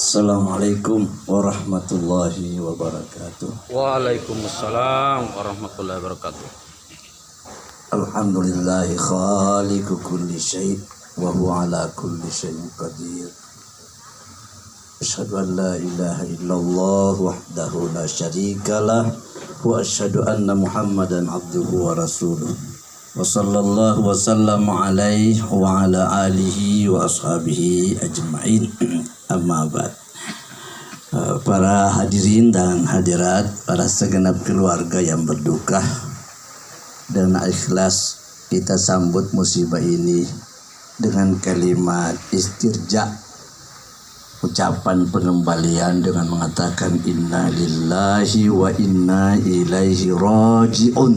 Assalamualaikum warahmatullahi wabarakatuh. Waalaikumsalam warahmatullahi wabarakatuh. Alhamdulillahi khaliqu kulli syai' wa huwa ala kulli syai'in qadir. Asyhadu an la ilaha illallah wahdahu la syarikalah wa asyhadu anna Muhammadan abduhu wa rasuluh. Wa sallallahu wa sallam alaihi wa ala alihi wa ashabihi ajma'in. Amma ba'd. Para hadirin dan hadirat, para segenap keluarga yang berduka, dengan ikhlas kita sambut musibah ini dengan kalimat istirja, ucapan pengembalian dengan mengatakan inna lillahi wa inna ilaihi raji'un.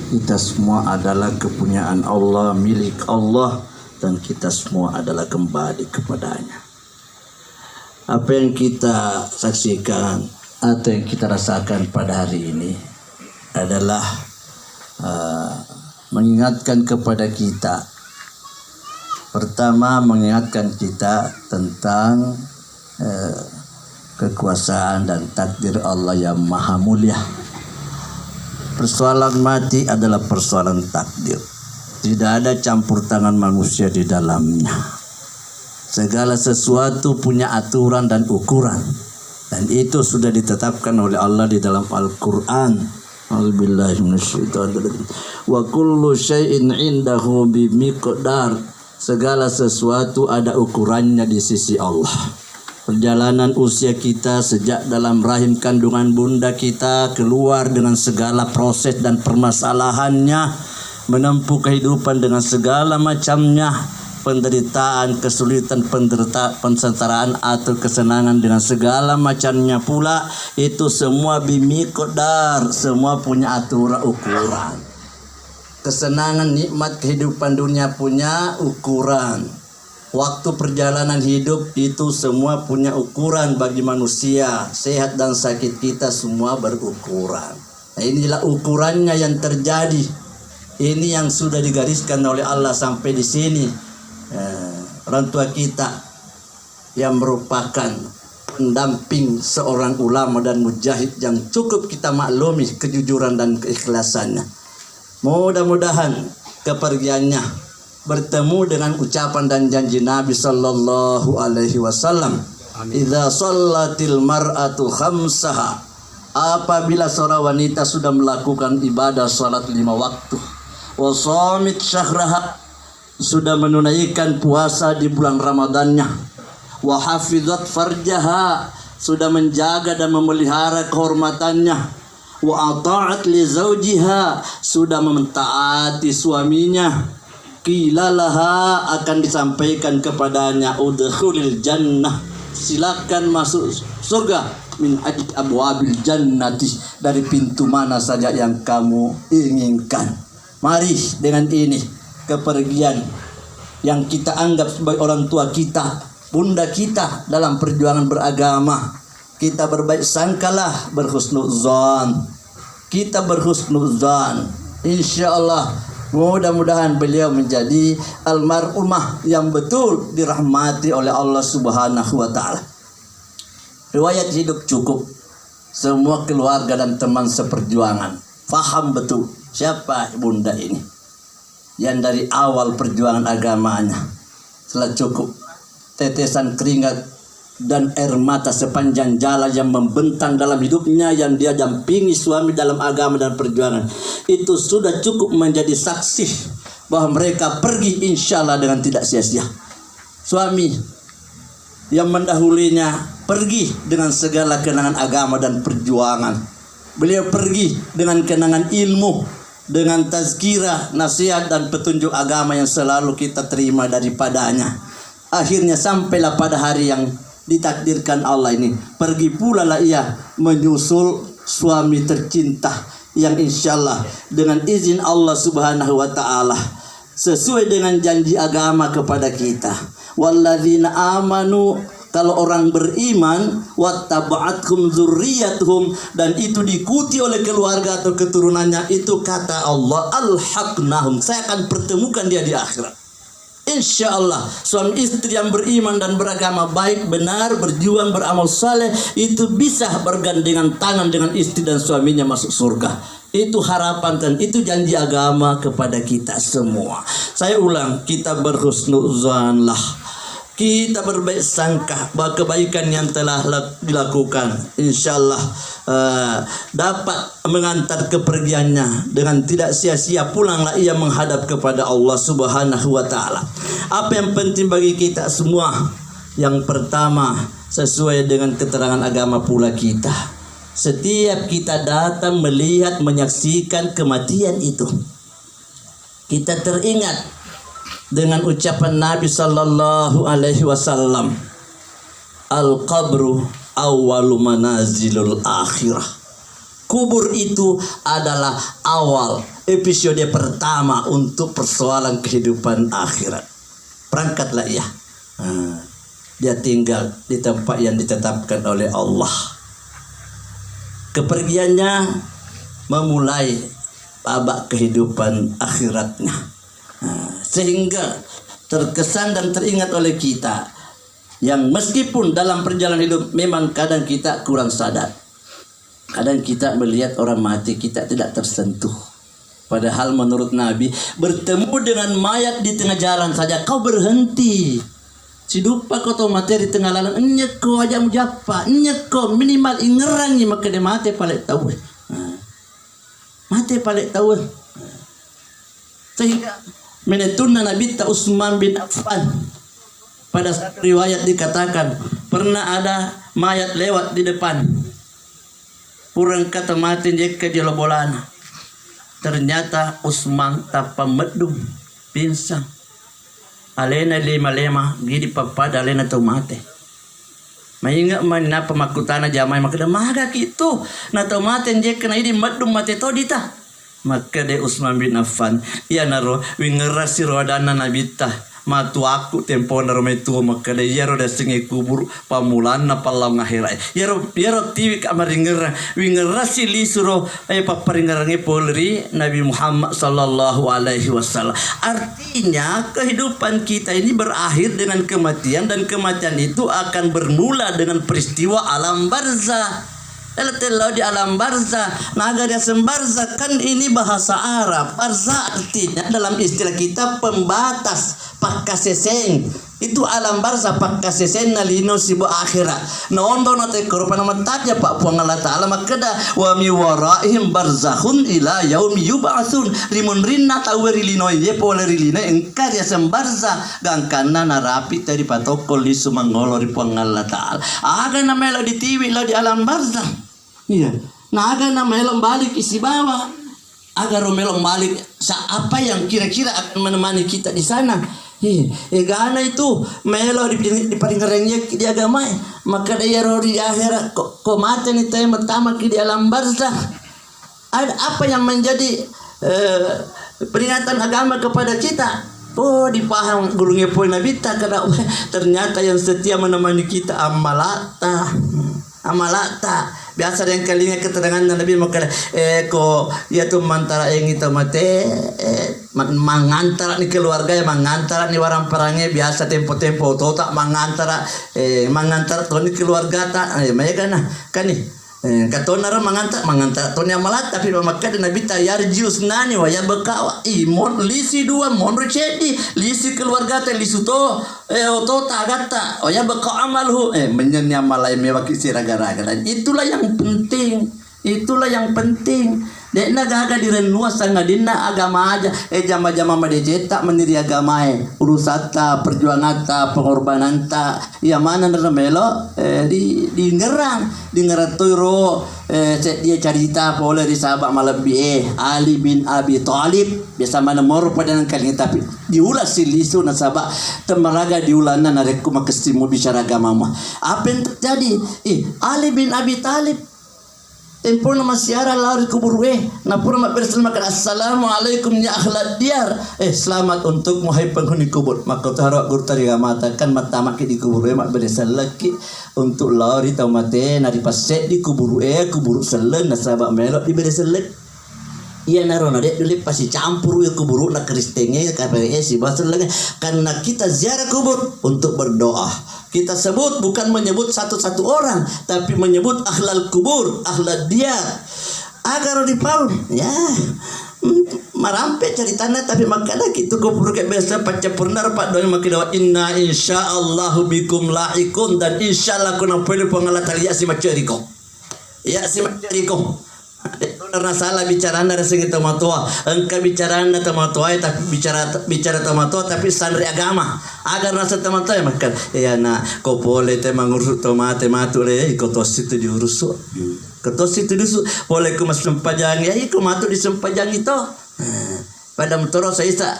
Kita semua adalah kepunyaan Allah, milik Allah, dan kita semua adalah kembali kepadanya. Apa yang kita saksikan atau yang kita rasakan pada hari ini adalah mengingatkan kepada kita. Pertama, mengingatkan kita tentang kekuasaan dan takdir Allah yang maha mulia. Persoalan mati adalah persoalan takdir. Tidak ada campur tangan manusia di dalamnya. Segala sesuatu punya aturan dan ukuran, dan itu sudah ditetapkan oleh Allah di dalam Al-Quran. A'udzubillahi minasyaitonir rajim. Wa kullu syai'in 'indahu bimiqdar. Segala sesuatu ada ukurannya di sisi Allah. Perjalanan usia kita sejak dalam rahim kandungan bunda kita keluar dengan segala proses dan permasalahannya, menempuh kehidupan dengan segala macamnya, penderitaan, kesulitan, pensetaraan atau kesenangan dengan segala macamnya pula, itu semua bimiqdar, semua punya aturan ukuran. Kesenangan, nikmat kehidupan dunia punya ukuran. Waktu perjalanan hidup itu semua punya ukuran bagi manusia. Sehat dan sakit kita semua berukuran. Nah, inilah ukurannya yang terjadi. Ini yang sudah digariskan oleh Allah sampai di sini. Orang tua kita yang merupakan pendamping seorang ulama dan mujahid yang cukup kita maklumi kejujuran dan keikhlasannya. Mudah-mudahan kepergiannya bertemu dengan ucapan dan janji Nabi sallallahu alaihi wasallam, idza shallatil mar'atu khamsaha, apabila seorang wanita sudah melakukan ibadah salat 5 waktu, wa shamit syahraha, sudah menunaikan puasa di bulan Ramadannya, wa hafizat farjaha, sudah menjaga dan memelihara kehormatannya, wa ata'at li zawjiha, sudah mentaati suaminya, qila laha, akan disampaikan kepadanya, udkhulil jannah, silakan masuk surga, min abwabil jannati, dari pintu mana saja yang kamu inginkan. Mari dengan ini kepergian yang kita anggap sebagai orang tua kita, bunda kita dalam perjuangan beragama, kita berbaik sangkalah, berhusnuzan. Kita berhusnuzan, insyaallah. Mudah-mudahan beliau menjadi almarhumah yang betul dirahmati oleh Allah Subhanahu wa taala. Riwayat hidup cukup. Semua keluarga dan teman seperjuangan faham betul siapa bunda ini, yang dari awal perjuangan agamanya telah cukup tetesan keringat dan air mata sepanjang jalan yang membentang dalam hidupnya, yang dia dampingi suami dalam agama dan perjuangan, itu sudah cukup menjadi saksi bahwa mereka pergi insyaallah dengan tidak sia-sia. Suami yang mendahulinya pergi dengan segala kenangan agama dan perjuangan. Beliau pergi dengan kenangan ilmu, dengan tazkirah, nasihat dan petunjuk agama yang selalu kita terima daripadanya. Akhirnya sampailah pada hari yang ditakdirkan Allah ini, pergi pula lah ia menyusul suami tercinta yang insyaallah dengan izin Allah Subhanahu wa taala sesuai dengan janji agama kepada kita. Walladzina amanu, kalau orang beriman, wattaba'athum dzurriyyatuhum, dan itu diikuti oleh keluarga atau keturunannya, itu kata Allah alhaqnahum, saya akan pertemukan dia di akhirat. Insya Allah suami istri yang beriman dan beragama baik, benar, berjuang, beramal saleh, itu bisa bergandengan tangan dengan istri dan suaminya masuk surga. Itu harapan dan itu janji agama kepada kita semua. Saya ulang, kita berhusnuzanlah, kita berbaik sangka bahwa kebaikan yang telah dilakukan insyaallah dapat mengantar kepergiannya dengan tidak sia-sia. Pulanglah ia menghadap kepada Allah Subhanahu wa taala. Apa yang penting bagi kita semua? Yang pertama, sesuai dengan keterangan agama pula kita, setiap kita datang melihat menyaksikan kematian itu, kita teringat dengan ucapan Nabi sallallahu alaihi wasallam, al-qabru awwalu manazilul akhirah. Kubur itu adalah awal episode pertama untuk persoalan kehidupan akhirat. Berangkatlah ia. Dia tinggal di tempat yang ditetapkan oleh Allah. Kepergiannya memulai babak kehidupan akhiratnya. Sehingga terkesan dan teringat oleh kita yang meskipun dalam perjalanan hidup memang kadang kita kurang sadar, kadang kita melihat orang mati kita tidak tersentuh, padahal menurut Nabi bertemu dengan mayat di tengah jalan saja kau berhenti, si dupa kau tahu mati di tengah jalan enyek kau aja mujapa enyek kau minimal ingerangi maka dia mati paling tahu, mati paling tahu. Sehingga menetuna Nabi Utsman bin Affan, pada riwayat dikatakan pernah ada mayat lewat di depan, kurang kata mati dia ke jolobolana, ternyata Utsman tapa medum pinsang alena lema gidi papada alena tau mate mainga mana pemakutana jamai maka maga gitu na tau mate dia kena ini medum mate todita. Maka de Utsman bin Affan ia naro wingerasi rodana nabita matu aku tempo naro metu maka de yaro da singe kubur pamulana palau ngahirai yaro tiwi kamaringera wingerasi lisuro paparingerange polri Nabi Muhammad sallallahu alaihi wasallam. Artinya kehidupan kita ini berakhir dengan kematian, dan kematian itu akan bermula dengan peristiwa alam barzah. Telah di alam barzah, nagara sembarzah kan ini bahasa Arab. Barzah artinya dalam istilah kita pembatas, pakaseseng. Itu alam barzah pakaseseng nalino sibu akhirat. Nondo nate korban mataja Pak Puang Allah Taala makada wa mi waraihim barzakhun ila yaumi yub'atsun. Rimun rinna taweri lino ye polerilina engkarya sembarzah gangkana narapi tadi patokol li sumangolo ri Puang Allah Taala. Aga namelo di tiwi lo di alam barzah. Iya, nah agar melong balik isi bawah, agar melong balik apa yang kira-kira akan menemani kita di sana. Gana itu melo di paringerengnya di agama, maka dia di akhirat kok mati nih teh pertama di alam barzah. Ada apa yang menjadi peringatan agama kepada kita? Oh, dipaham gurunya poin Nabi karena ternyata yang setia menemani kita amalata. Biasa yang kalinya keterangan Nabi maka ko ya tu mantara yang itu mate mangantara ni keluarga yang mangantara ni warang perangnya biasa tempo tak mangantara to ni keluarga ta mereka nah kan ni katonara mangantara to ni amalat tapi maka Nabi tayar jius nani wa ya bekawa mon lisi dua mon recedi lisi keluarga te lisuto oto tagata o ya beka amalhu menyenya malai mewaki siraga-raga. Dan itulah yang penting dek nagaga direnua sanga dina agama aja jama-jama madejeta meniri agama urusata perjuangata pengorbananta ya mana nermelo di ngeratoiro dia cerita boleh di sahabat malabi Ali bin Abi Thalib biasa mana moro pada kali tapi diulas silisu na sahabat temaraga diulana nareku makestimu bicara agama apa yang terjadi Ali bin Abi Thalib tempo na masyara lari kubur na pura berselamakan assalamualaikum ya akhlad diar selamat untuk muhai penghuni kubur maka tarak gurtari matakan mata di kubur mak berselaki untuk lari tau mate na dipasek di kubur kubur selen na sahabat melok di berselek Iya narona dek dulu pasti campur ya kubur nak kristengnya KPS si basur lagi karena kita ziarah kubur untuk berdoa. Kita sebut bukan menyebut satu-satu orang tapi menyebut ahlal kubur, ahlal dia agar dipaun ya marampe cari tanah tapi makanya gitu kubur kayak biasa pacapurnar pak doa makidawa inna insyaallahu bikum laikun dan insyaallah kuna pelu pengalat ya si maceriko ya si maceriko karena salah bicara anda resing tomatua engkau bicara anda tomatua tapi bicara tomatua tapi sandri agama agar rasa tomatua makan ya nak kau boleh te mangurus tomate matule ikotos itu diurus ketos itu disu boleh ku mas sempajang ya iku matu di sempajang itu pada mutoro saya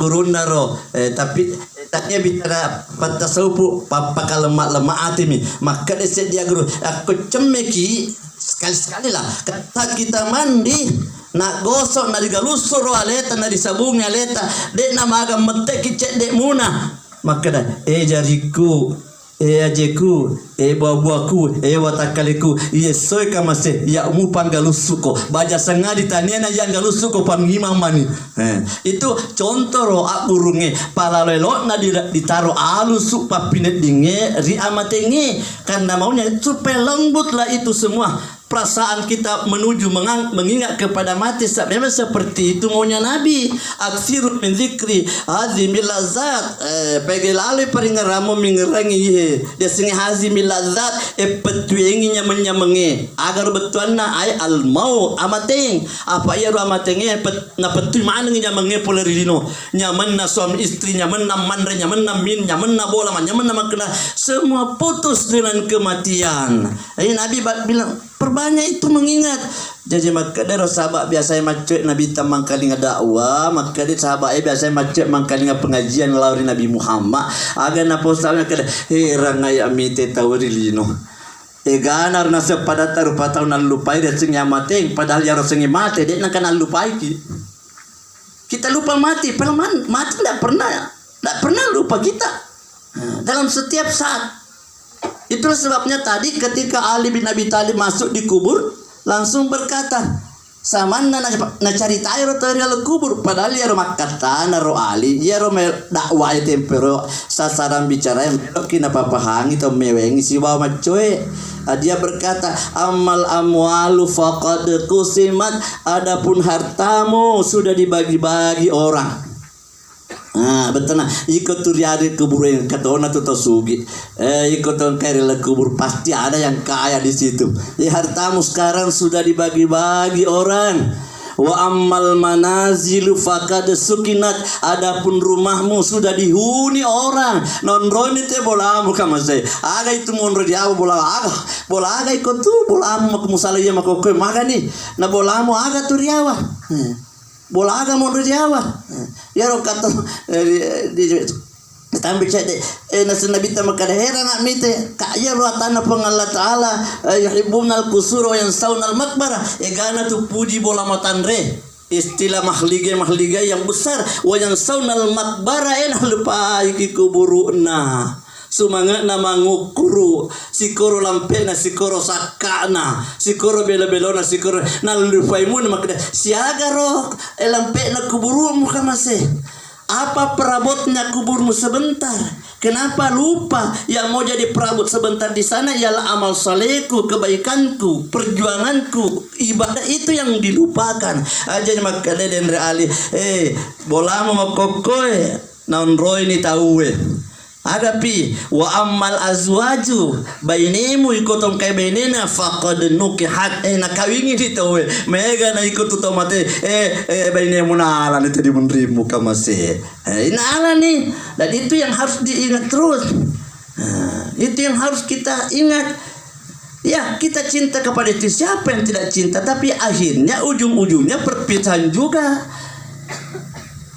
guru naro tapi taknya bicara patasaupu papa lemak atimi maka dia guru aku cemeki sekali-sekali lah kata kita mandi nak gosok nak digalusur aleta nak disabung aleta dek nama agam metek cek dek muna maka dah jariku ajeku buah-buahku watakaliku soy kamase ya umupan galusuko baja sangadi taniana yang galusuko pangimamani itu contoh ro akurunge palalelo na ditaro alusu papinet dinge ri amatenge karena maunya supaya lembutlah itu semua perasaan kita menuju mengingat kepada mati memang seperti itu maunya Nabi aksirut min zikri hazimil lazat pegelale paringaramu mingerangi dia singi hazimil lazat petuengi nyamenge agar betuanna ay al mau amateng apa ya ru amatenge na petu mana nyamenge polerino nyaman na suami istri nyaman na manre nyaman na min nyaman na bola nyaman na makna semua putus dengan kematian. Nabi bilang perbanyak itu mengingat. Jadi maka dari sahabat biasa macet Nabi tamang kali dakwah, maka dari sahabat biasa macet mangkali pengajian lauri Nabi Muhammad. Agar napostalnya kada heran ay amite tawrilino. Ganar nasa pada taruh patau nan lupai dia sing mateng padahal ya raseng mate dia nak lupai kita lupa mati, padahal mati tidak pernah lupa kita dalam setiap saat. Itulah sebabnya tadi ketika Ali bin Abi Thalib masuk di kubur langsung berkata samana na cari tayo terial kubur padahal ya rumah kata na ro Ali ya ro dakwah tempero sasaran bicara yang kina papahangi to mewengi siwa macoe. Dia berkata amal amwalu faqad qusimat adapun hartamu sudah dibagi-bagi orang. Betul nah ikut turiari kubur yang katona tuh sugi ikut kari kubur pasti ada yang kaya di situ ya hartamu sekarang sudah dibagi-bagi orang wa ammal manazilu faqad sukinat adapun rumahmu sudah dihuni orang non roni te bolamu kamase aga itu monro dia bola aga ikut tu bolamu musala ya makoke magani na bolamu aga turiawa bola aga mau Jawa ya ro kata di tambah cede nasi Nabi tamak kada heran nak mite kaya ro tanah pengallah taala yuhibbunal kusura yang saunal makbara gana tu puji bola matanre istilah mahliga yang besar wa yang saunal makbara lupa iki kuburuna sumangat nama ngukuru sikoro lampena sikoro sakana sikoro bela-belona sikoro nalufaimun makna siaga roh lampena kuburmu kamase apa perabotnya kuburmu sebentar kenapa lupa yang mau jadi perabot sebentar di sana ialah amal salehku kebaikanku perjuanganku ibadah itu yang dilupakan aja makanya den ali bolamu makokoe naon roy ni tawe agapi wa ammal azwaju bainemu ikotom kay bainena faqad nukihat nakawingi dito mega na ikut tomate bainemu na ala nito di menrimu kamase inaala nih dan itu yang harus diingat terus itu yang harus kita ingat ya kita cinta kepada itu siapa yang tidak cinta tapi akhirnya ujung-ujungnya perpisahan juga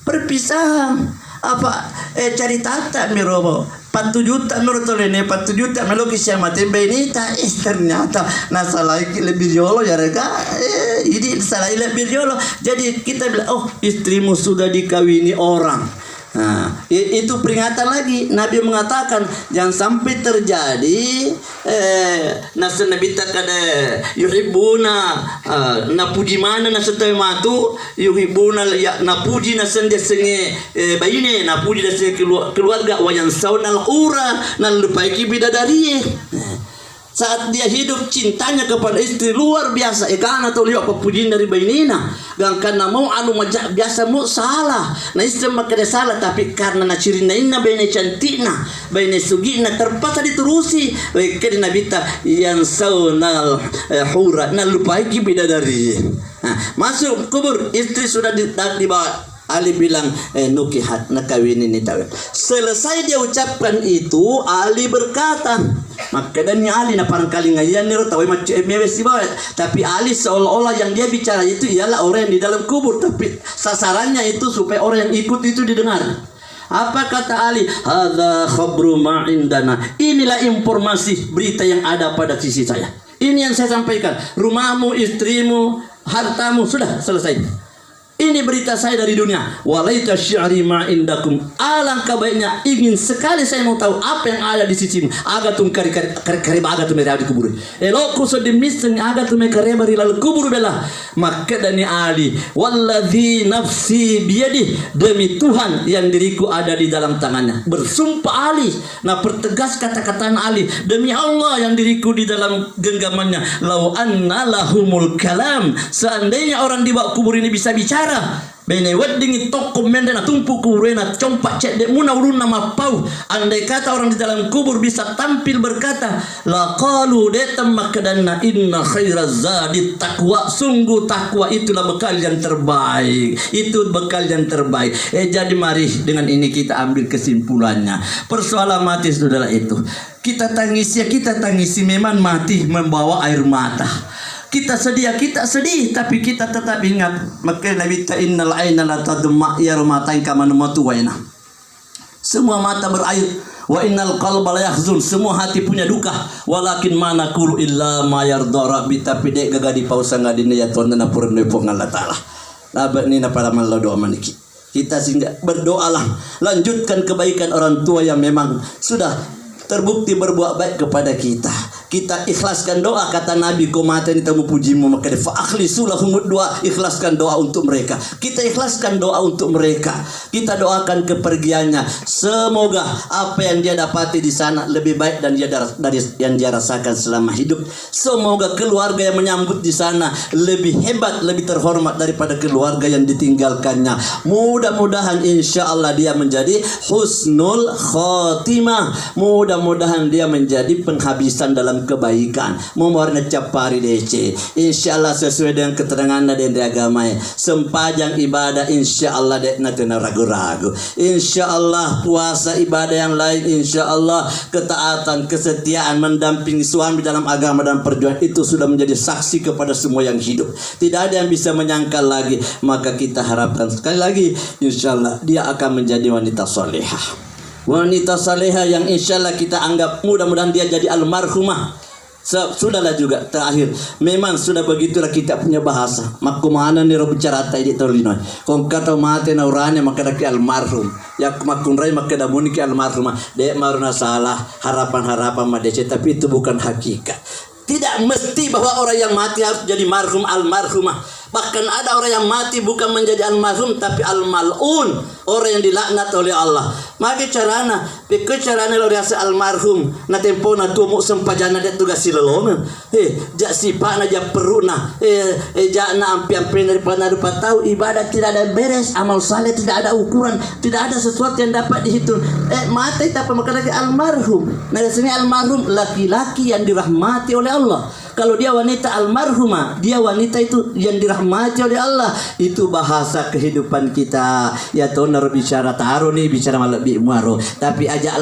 perpisahan apa cari tata mirobo 4 juta nurutolene 4 juta meloki siya mati benita ternyata nasalah lebih jolo ya rega ini salah lebih jolo jadi kita bilang oh istrimu sudah dikawini orang Nah, itu peringatan lagi. Nabi mengatakan jangan sampai terjadi nasa nabi takada yuhibbuna napuji mana nasa matu yuhibbuna ya napuji nasa senge bayine napuji nasa keluarga wayan saunal ura nan lupai bidadari. Saat dia hidup cintanya kepada istri luar biasa. Karena tahu lihat pujian dari bainina. Gang karena mau anu majak biasa mau salah. Nah istri makanya salah tapi karena na cirina ina bainai cantikna, bainai sugina terpaksa diterusi. Kaya nabita yang saunal hura na lupai bidadari. Nah, masuk kubur istri sudah dibawa. Ali bilang nukihat nakawinin ni tahu. Selesai dia ucapkan itu, Ali berkata, maka dan Ali na parang kali ngayan ni tahu macam mewes di bawah. Tapi Ali seolah-olah yang dia bicara itu ialah orang yang di dalam kubur, tapi sasarannya itu supaya orang yang ikut itu didengar. Apa kata Ali? Hadza khabru ma indana. Inilah informasi berita yang ada pada sisi saya. Ini yang saya sampaikan. Rumahmu, istrimu, hartamu sudah selesai. Ini berita saya dari dunia. Walaita syi'ri ma indakum. Alangkah baiknya ingin sekali saya mau tahu apa yang ada di sisimu. Agatum kareba agatum di kubur. Eloko sodimisen agatum kareba rilal kubur bela. Maka dani Ali, walladzi nafsi biyadi, demi Tuhan yang diriku ada di dalam tangannya. Bersumpah Ali. Nah pertegas kata-kataan Ali, demi Allah yang diriku di dalam genggamannya. Lau anna lahumul kalam. Seandainya orang di bawah kubur ini bisa bicara, bene wedding tokom mendena tumpu kurena compak cek de muna ulun nama pau. Andai kata orang di dalam kubur bisa tampil berkata, laqalu detam makadana inna khairaz zadi taqwa. Sungguh takwa itulah bekal yang terbaik. Itu bekal yang terbaik. Jadi mari dengan ini kita ambil kesimpulannya. Persoalan mati saudara itu. Kita tangisi memang mati membawa air mata. Kita sedih, tapi kita tetap ingat. Maka Nabi ta innal aina la tadma ya rumatain kama numatu waina. Semua mata berair. Wa innal qalba la yahzun. Semua hati punya duka. Walakin mana qulu illa ma yarda rabbi. Tapi dek gagadi pausa ngadine ya tuan na purne pong Allah taala. Labat ni na para mallo doa maniki. Kita sehingga berdoalah, lanjutkan kebaikan orang tua yang memang sudah terbukti berbuat baik kepada kita. Kita ikhlaskan doa, kata Nabi, kau mata ini tamu pujimu maka fa akhlisu lahumud doa. Ikhlaskan doa untuk mereka. Kita ikhlaskan doa untuk mereka. Kita doakan kepergiannya. Semoga apa yang dia dapati di sana lebih baik dan dari yang dia rasakan selama hidup. Semoga keluarga yang menyambut di sana lebih hebat, lebih terhormat daripada keluarga yang ditinggalkannya. Mudah-mudahan insya Allah dia menjadi husnul khotimah. Mudah-mudahan dia menjadi penghabisan dalam kebaikan. Mewarna capari DC. Insya Allah sesuai dengan keterangan dari agama. Sempajang ibadah insya Allah dek natena ragu-ragu. Insya Allah puasa ibadah yang lain. Insya Allah ketaatan, kesetiaan, mendampingi suami dalam agama dan perjuangan itu sudah menjadi saksi kepada semua yang hidup. Tidak ada yang bisa menyangkal lagi. Maka kita harapkan sekali lagi insya Allah dia akan menjadi wanita solehah. Wanita saleha yang insya Allah kita anggap mudah-mudahan dia jadi almarhumah. Sudahlah juga terakhir. Memang sudah begitulah kita punya bahasa. Makumana ni ro bicara tai di tolino. Kong kata mate na urane maka dak almarhum. Ya makunrai maka da muniki almarhumah. Dek maruna salah harapan-harapan madece tapi itu bukan hakikat. Tidak mesti bahwa orang yang mati harus jadi marhum almarhumah. Bahkan ada orang yang mati bukan menjadi almarhum tapi almalun, orang yang dilaknat oleh Allah. Maka carana lo rasa almarhum na tempo na tumu sempajana det tugas silolona. Jak sipa na jak peruna. Jak na ampi-ampi daripada tahu ibadah tidak ada beres, amal saleh tidak ada ukuran, tidak ada sesuatu yang dapat dihitung. Mati tapi maka lagi almarhum. Nah di sini almarhum laki-laki yang dirahmati oleh Allah. Kalau dia wanita almarhumah, dia wanita itu yang dirahmati oleh Allah. Itu bahasa kehidupan kita. Ya tonar bicara taruh nih bicara lebih muaro. Tapi ajak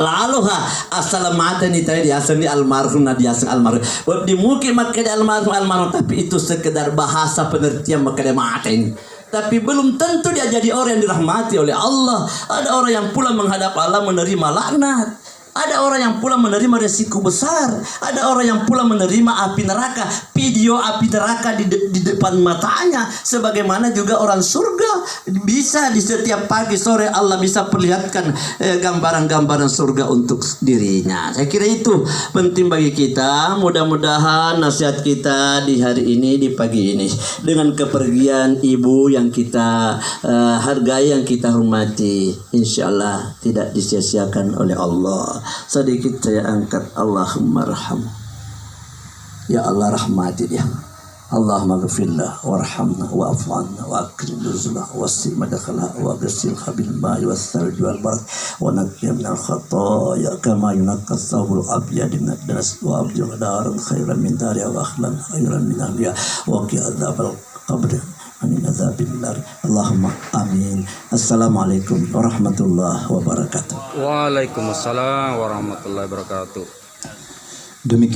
lalu asal mata ni tadi asal ni almarhum na dia asal almarhum. Di mungkin maka dia almarhum tapi itu sekedar bahasa pengertian maka dia mata ini. Tapi belum tentu dia jadi orang yang dirahmati oleh Allah. Ada orang yang pula menghadap Allah menerima laknat. Ada orang yang pula menerima resiko besar. Ada orang yang pula menerima api neraka, video api neraka di depan matanya. Sebagaimana juga orang surga bisa di setiap pagi sore Allah bisa perlihatkan gambaran-gambaran surga untuk dirinya. Saya kira itu penting bagi kita. Mudah-mudahan nasihat kita di hari ini, di pagi ini, dengan kepergian ibu yang kita hargai, yang kita hormati, insya Allah tidak disia-siakan oleh Allah. Sedikit saya angkat, Allahumma raham. Ya Allah, rahmati dia. Allahumma ghfirlah warhamna wa'fu anna wa akrim nuzulah wasi' madakhalah wa ghsilha bil ma'i was salji wal barad wa naqqi min al khataaya kama yunqqa as-thawbul abyad min ad-danas wa abdil daran khairan min dari wa akhlan khairan min ahliha wa qi adzabal qabr amin azabil nar. Allahumma amin. Assalamualaikum warahmatullahi wabarakatuh. Waalaikumsalam warahmatullahi wabarakatuh. Demikian